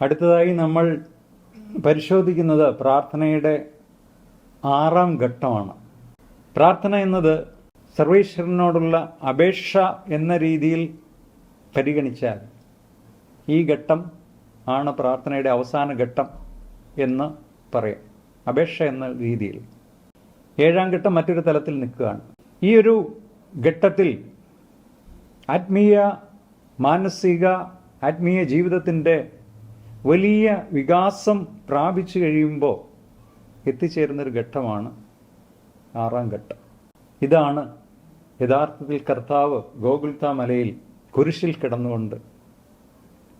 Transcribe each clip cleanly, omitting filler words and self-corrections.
അടുത്തതായി നമ്മൾ പരിശോധിക്കുന്നത് പ്രാർത്ഥനയുടെ 6ാം ഘട്ടമാണ്. പ്രാർത്ഥന എന്നത് സർവേശ്വരനോടുള്ള അപേക്ഷ എന്ന രീതിയിൽ പരിഗണിച്ചാൽ ഈ ഘട്ടം ആണ് പ്രാർത്ഥനയുടെ അവസാന ഘട്ടം എന്ന് പറയാം. അപേക്ഷ എന്ന രീതിയിൽ 7ാം ഘട്ടം മറ്റൊരു തലത്തിൽ നിൽക്കുകയാണ്. ഈ ഒരു ഘട്ടത്തിൽ ആത്മീയ മാനസിക ആത്മീയ ജീവിതത്തിൻ്റെ വലിയ വികാസം പ്രാപിച്ചു കഴിയുമ്പോൾ എത്തിച്ചേരുന്നൊരു ഘട്ടമാണ് 6ാം ഘട്ടം. ഇതാണ് യഥാർത്ഥത്തിൽ കർത്താവ് ഗോകുൽത്ത മലയിൽ കുരിശിൽ കിടന്നുകൊണ്ട്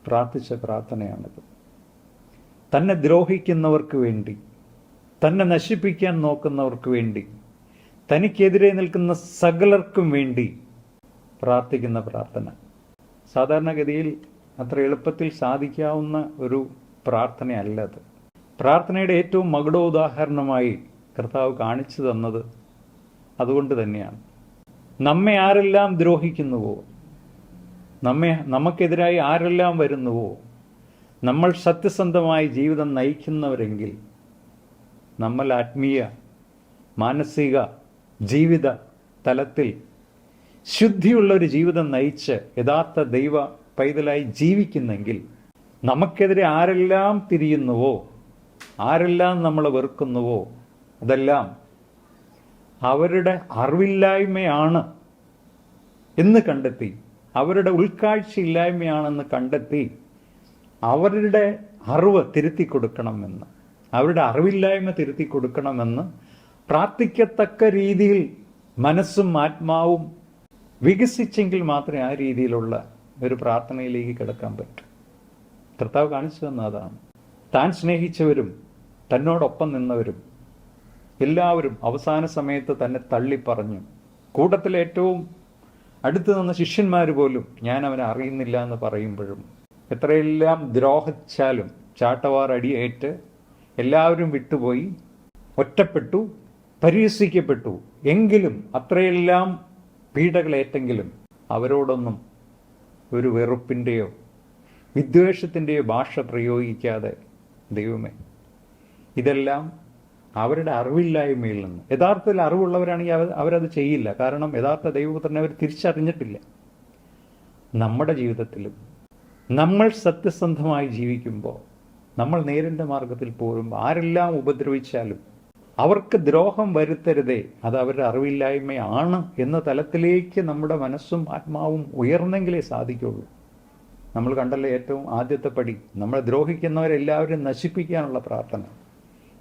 പ്രാർത്ഥിച്ച പ്രാർത്ഥനയാണിത്. തന്നെ ദ്രോഹിക്കുന്നവർക്ക് വേണ്ടി, തന്നെ നശിപ്പിക്കാൻ നോക്കുന്നവർക്ക് വേണ്ടി, തനിക്കെതിരെ നിൽക്കുന്ന സകലർക്കും വേണ്ടി പ്രാർത്ഥിക്കുന്ന പ്രാർത്ഥന. സാധാരണഗതിയിൽ അത്ര എളുപ്പത്തിൽ സാധിക്കാവുന്ന ഒരു പ്രാർത്ഥനയല്ല അത്. പ്രാർത്ഥനയുടെ ഏറ്റവും മകുടോദാഹരണമായി കർത്താവ് കാണിച്ചു തന്നത് അതുകൊണ്ട് തന്നെയാണ്. നമ്മെ ആരെല്ലാം ദ്രോഹിക്കുന്നുവോ, നമുക്കെതിരായി ആരെല്ലാം വരുന്നുവോ, നമ്മൾ സത്യസന്ധമായി ജീവിതം നയിക്കുന്നവരെങ്കിൽ, നമ്മൾ ആത്മീയ മാനസിക ജീവിത തലത്തിൽ ശുദ്ധിയുള്ളൊരു ജീവിതം നയിച്ച് യഥാർത്ഥ ദൈവ പൈതലായി ജീവിക്കുന്നെങ്കിൽ, നമുക്കെതിരെ ആരെല്ലാം തിരിയുന്നുവോ, ആരെല്ലാം നമ്മളെ വെറുക്കുന്നുവോ, അതെല്ലാം അവരുടെ അറിവില്ലായ്മയാണ് എന്ന് കണ്ടെത്തി, അവരുടെ ഉൾക്കാഴ്ചയില്ലായ്മയാണെന്ന് കണ്ടെത്തി അവരുടെ അറിവ് തിരുത്തി കൊടുക്കണമെന്ന്, അവരുടെ അറിവില്ലായ്മ തിരുത്തി കൊടുക്കണമെന്ന് പ്രാർത്ഥിക്കത്തക്ക രീതിയിൽ മനസ്സും ആത്മാവും വികസിച്ചെങ്കിൽ മാത്രമേ ആ രീതിയിലുള്ള ഒരു പ്രാർത്ഥനയിലേക്ക് കിടക്കാൻ പറ്റൂ. കർത്താവ് കാണിച്ചു തന്ന അതാണ്. താൻ സ്നേഹിച്ചവരും തന്നോടൊപ്പം നിന്നവരും എല്ലാവരും അവസാന സമയത്ത് തന്നെ തള്ളിപ്പറഞ്ഞു. കൂട്ടത്തിൽ ഏറ്റവും അടുത്ത് നിന്ന ശിഷ്യന്മാർ പോലും ഞാൻ അവനെ അറിയുന്നില്ല എന്ന് പറയുമ്പോഴും, എത്രയെല്ലാം ദ്രോഹിച്ചാലും ചാട്ടവാർ അടിയേറ്റ് എല്ലാവരും വിട്ടുപോയി, ഒറ്റപ്പെട്ടു, പരിഹസിക്കപ്പെട്ടു, എങ്കിലും അത്രയെല്ലാം പീഡകളേറ്റെങ്കിലും അവരോടൊന്നും ഒരു വെറുപ്പിൻ്റെയോ വിദ്വേഷത്തിൻ്റെയോ ഭാഷ പ്രയോഗിക്കാതെ, ദൈവമേ, ഇതെല്ലാം അവരുടെ അറിവില്ലായ്മയിൽ നിന്ന്. യഥാർത്ഥത്തിൽ അറിവുള്ളവരാണെങ്കിൽ അവരത് ചെയ്യില്ല. കാരണം യഥാർത്ഥ ദൈവപുത്രനെ അവർ തിരിച്ചറിഞ്ഞിട്ടില്ല. നമ്മുടെ ജീവിതത്തിലും നമ്മൾ സത്യസന്ധമായി ജീവിക്കുമ്പോൾ, നമ്മൾ നേരിൻ്റെ മാർഗത്തിൽ പോരുമ്പോൾ, ആരെല്ലാം ഉപദ്രവിച്ചാലും അവർക്ക് ദ്രോഹം വരുത്തരുതേ, അത് അവരുടെ അറിവില്ലായ്മയാണ് എന്ന തലത്തിലേക്ക് നമ്മുടെ മനസ്സും ആത്മാവും ഉയർന്നെങ്കിലേ സാധിക്കുള്ളൂ. നമ്മൾ കണ്ടല്ലോ ഏറ്റവും ആദ്യത്തെ പടി, നമ്മളെ ദ്രോഹിക്കുന്നവരെല്ലാവരും നശിപ്പിക്കാനുള്ള പ്രാർത്ഥന.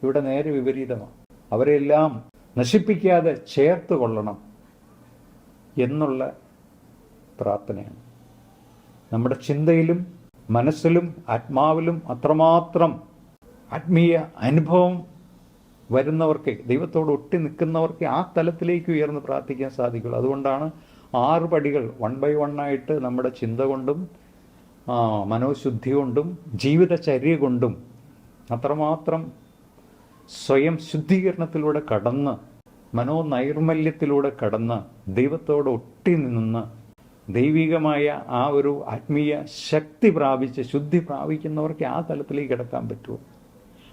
ഇവിടെ നേരെ വിപരീതമാണ്. അവരെല്ലാം നശിപ്പിക്കാതെ ചേർത്ത് കൊള്ളണം എന്നുള്ള പ്രാർത്ഥനയാണ്. നമ്മുടെ ചിന്തയിലും മനസ്സിലും ആത്മാവിലും അത്രമാത്രം ആത്മീയ അനുഭവം വരുന്നവർക്ക്, ദൈവത്തോട് ഒട്ടി നിൽക്കുന്നവർക്ക് ആ തലത്തിലേക്ക് ഉയർന്ന് പ്രാർത്ഥിക്കാൻ സാധിക്കുള്ളൂ. അതുകൊണ്ടാണ് 6 പടികൾ 1 by 1 ആയിട്ട് നമ്മുടെ ചിന്ത കൊണ്ടും മനോശുദ്ധി കൊണ്ടും ജീവിതചര്യ കൊണ്ടും അത്രമാത്രം സ്വയം ശുദ്ധീകരണത്തിലൂടെ കടന്ന്, മനോനൈർമല്യത്തിലൂടെ കടന്ന്, ദൈവത്തോട് ഒട്ടി നിന്ന് ദൈവികമായ ആ ഒരു ആത്മീയ ശക്തി പ്രാപിച്ച് ശുദ്ധി പ്രാപിക്കുന്നവർക്ക് ആ തലത്തിലേക്ക് കിടക്കാൻ പറ്റുമോ?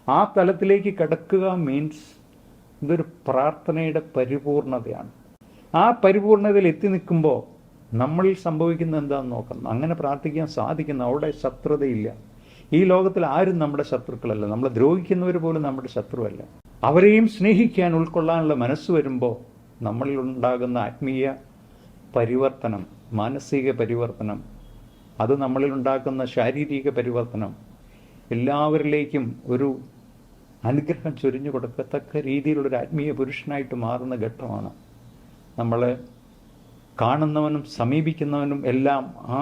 ആ തലത്തിലേക്ക് കിടക്കുക മീൻസ് ഇതൊരു പ്രാർത്ഥനയുടെ പരിപൂർണതയാണ്. ആ പരിപൂർണതയിൽ എത്തി നിൽക്കുമ്പോൾ നമ്മളിൽ സംഭവിക്കുന്നത് എന്താണെന്ന് നോക്കണം. അങ്ങനെ പ്രാർത്ഥിക്കാൻ സാധിക്കുന്ന, അവിടെ ശത്രുതയില്ല. ഈ ലോകത്തിൽ ആരും നമ്മുടെ ശത്രുക്കളല്ല. നമ്മളെ ദ്രോഹിക്കുന്നവർ പോലും നമ്മുടെ ശത്രുവല്ല. അവരെയും സ്നേഹിക്കാൻ, ഉൾക്കൊള്ളാനുള്ള മനസ്സ് വരുമ്പോൾ നമ്മളിൽ ഉണ്ടാകുന്ന ആത്മീയ പരിവർത്തനം, മാനസിക പരിവർത്തനം, അത് നമ്മളിൽ ഉണ്ടാക്കുന്ന ശാരീരിക പരിവർത്തനം എല്ലാവരിലേക്കും ഒരു അനുഗ്രഹം ചൊരിഞ്ഞു കൊടുക്കത്തക്ക രീതിയിലുള്ളൊരു ആത്മീയ പുരുഷനായിട്ട് മാറുന്ന ഘട്ടമാണ്. നമ്മളെ കാണുന്നവനും സമീപിക്കുന്നവനും എല്ലാം ആ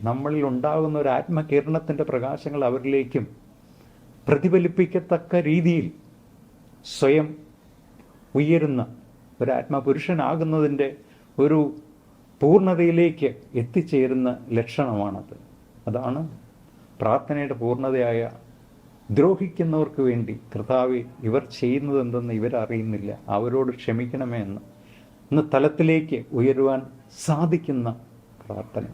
നമ്മളിൽ ഉണ്ടാകുന്ന ഒരു ആത്മകിരണത്തിൻ്റെ പ്രകാശങ്ങൾ അവരിലേക്കും പ്രതിഫലിപ്പിക്കത്തക്ക രീതിയിൽ സ്വയം ഉയരുന്ന ഒരു ആത്മപുരുഷനാകുന്നതിൻ്റെ ഒരു പൂർണ്ണതയിലേക്ക് എത്തിച്ചേരുന്ന ലക്ഷണമാണത്. അതാണ് പ്രാർത്ഥനയുടെ പൂർണ്ണതയായ ദ്രോഹിക്കുന്നവർക്ക് വേണ്ടി കർത്താവേ, ഇവർ ചെയ്യുന്നത് എന്തെന്ന് ഇവരറിയുന്നില്ല, അവരോട് ക്ഷമിക്കണമേ എന്ന തലത്തിലേക്ക് ഉയരുവാൻ സാധിക്കുന്ന പ്രാർത്ഥന.